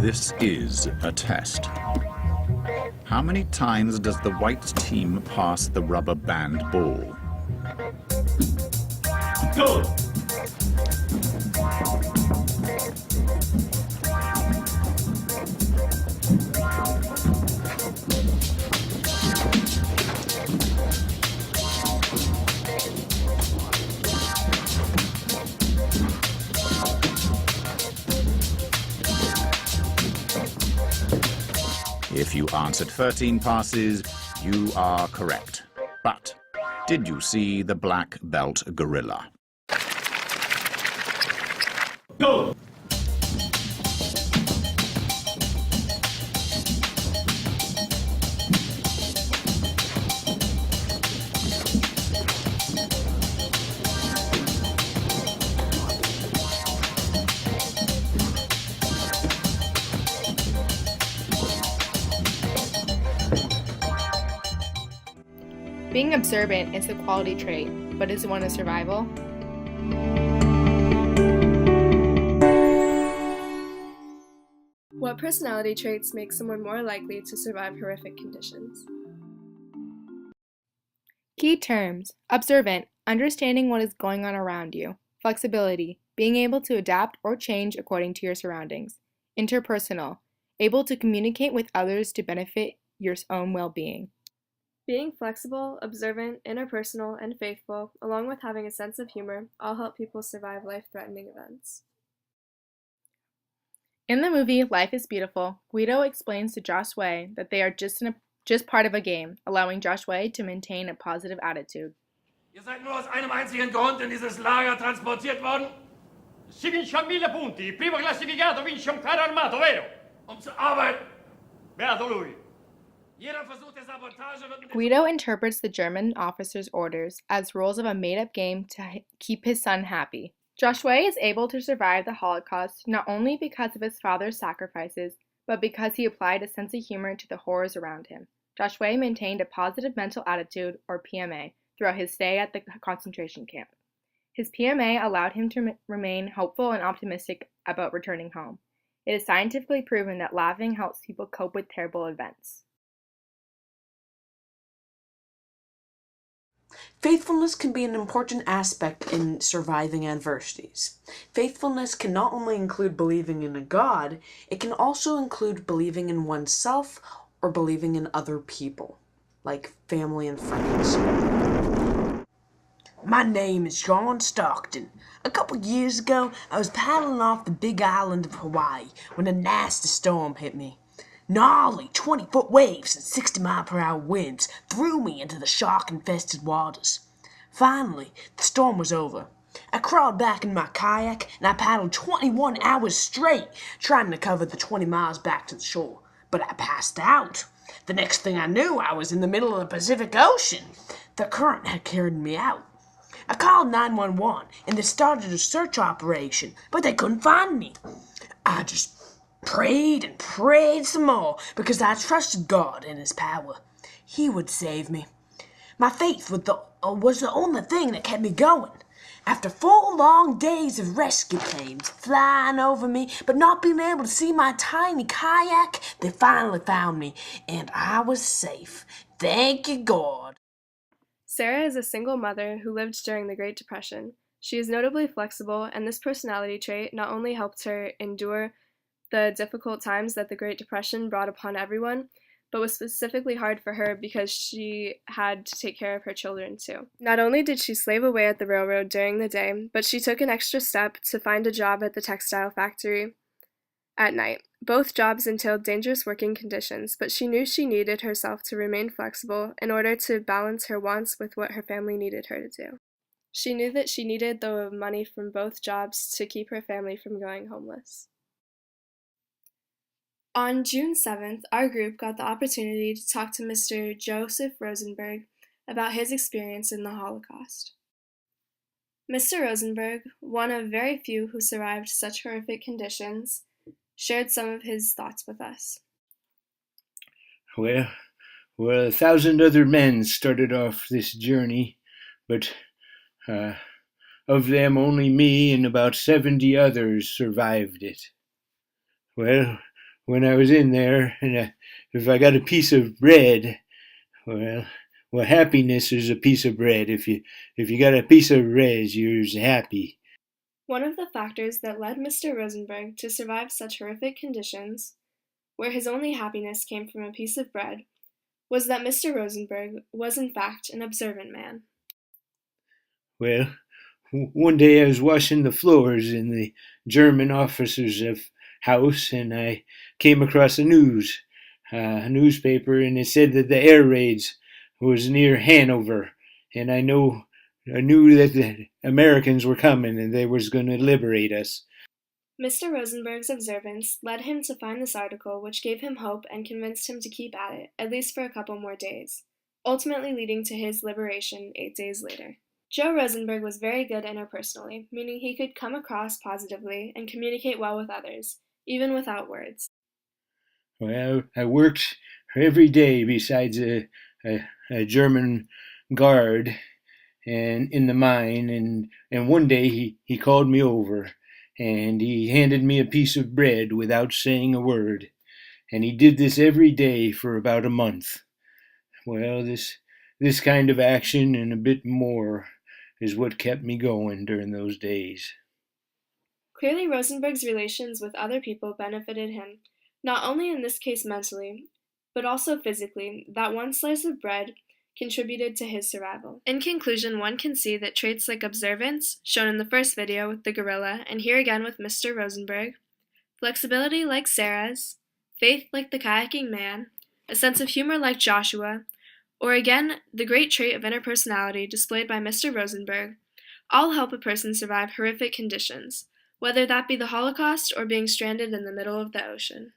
This is a test. How many times does the white team pass the rubber band ball? Go! If you answered 13 passes, you are correct. But did you see the black belt gorilla? Go! Being observant is a quality trait, but is one a survival? What personality traits make someone more likely to survive horrific conditions? Key terms: observant, understanding what is going on around you; flexibility, being able to adapt or change according to your surroundings; interpersonal, able to communicate with others to benefit your own well-being. Being flexible, observant, interpersonal, and faithful, along with having a sense of humor, all help people survive life-threatening events. In the movie Life is Beautiful, Guido explains to Joss Wei that they are just part of a game, allowing Joss Wei to maintain a positive attitude. Ihr seid nur aus einem einzigen Grund in dieses Lager transportiert worden? Si vince a 1000 punti, il primo classificato vince un carro armato, vero? Um zu arbeiten. Beato lui. Jeder Versuch der Sabotage wird mit Guido interprets the German officer's orders as rules of a made-up game to keep his son happy. Joss Wei is able to survive the Holocaust not only because of his father's sacrifices, but because he applied a sense of humor to the horrors around him. Joss Wei maintained a positive mental attitude, or PMA, throughout his stay at the concentration camp. His PMA allowed him to remain hopeful and optimistic about returning home. It is scientifically proven that laughing helps people cope with terrible events. Faithfulness can be an important aspect in surviving adversities. Faithfulness can not only include believing in a God, it can also include believing in oneself or believing in other people, like family and friends. My name is John Stockton. A couple years ago, I was paddling off the big island of Hawaii when a nasty storm hit me. Gnarly 20-foot waves and 60-mile-per-hour winds threw me into the shark-infested waters. Finally, the storm was over. I crawled back in my kayak and I paddled 21 hours straight, trying to cover the 20 miles back to the shore. But I passed out. The next thing I knew, I was in the middle of the Pacific Ocean. The current had carried me out. I called 911 and they started a search operation, but they couldn't find me. I just prayed and prayed some more because I trusted God and His power. He would save me. My faith was the only thing that kept me going. After 4 long days of rescue planes flying over me but not being able to see my tiny kayak, they finally found me and I was safe. Thank you, God. Sarah is a single mother who lived during the Great Depression. She is notably flexible, and this personality trait not only helped her endure the difficult times that the Great Depression brought upon everyone, but was specifically hard for her because she had to take care of her children too. Not only did she slave away at the railroad during the day, but she took an extra step to find a job at the textile factory at night. Both jobs entailed dangerous working conditions, but she knew she needed herself to remain flexible in order to balance her wants with what her family needed her to do. She knew that she needed the money from both jobs to keep her family from going homeless. On June 7th, our group got the opportunity to talk to Mr. Joseph Rosenberg about his experience in the Holocaust. Mr. Rosenberg, one of very few who survived such horrific conditions, shared some of his thoughts with us. Well, 1,000 other men started off this journey, but of them only me and about 70 others survived it. Well, when I was in there, and if I got a piece of bread, well, happiness is a piece of bread. If you got a piece of bread, you're happy. One of the factors that led Mr. Rosenberg to survive such horrific conditions, where his only happiness came from a piece of bread, was that Mr. Rosenberg was in fact an observant man. Well, one day I was washing the floors in the German officers' house, and I came across a newspaper, and it said that the air raids was near Hanover, and I knew that the Americans were coming and they was going to liberate us. Mr. Rosenberg's observance led him to find this article, which gave him hope and convinced him to keep at it, at least for a couple more days, ultimately leading to his liberation 8 days later. Joe Rosenberg was very good interpersonally, meaning he could come across positively and communicate well with others, even without words. Well, I worked every day besides a German guard and in the mine, and one day he called me over, and he handed me a piece of bread without saying a word, and he did this every day for about a month. Well, this kind of action and a bit more is what kept me going during those days. Clearly, Rosenberg's relations with other people benefited him, not only in this case mentally, but also physically. That one slice of bread contributed to his survival. In conclusion, one can see that traits like observance, shown in the first video with the gorilla, and here again with Mr. Rosenberg, flexibility like Sarah's, faith like the kayaking man, a sense of humor like Joshua, or again, the great trait of interpersonality displayed by Mr. Rosenberg, all help a person survive horrific conditions, whether that be the Holocaust or being stranded in the middle of the ocean.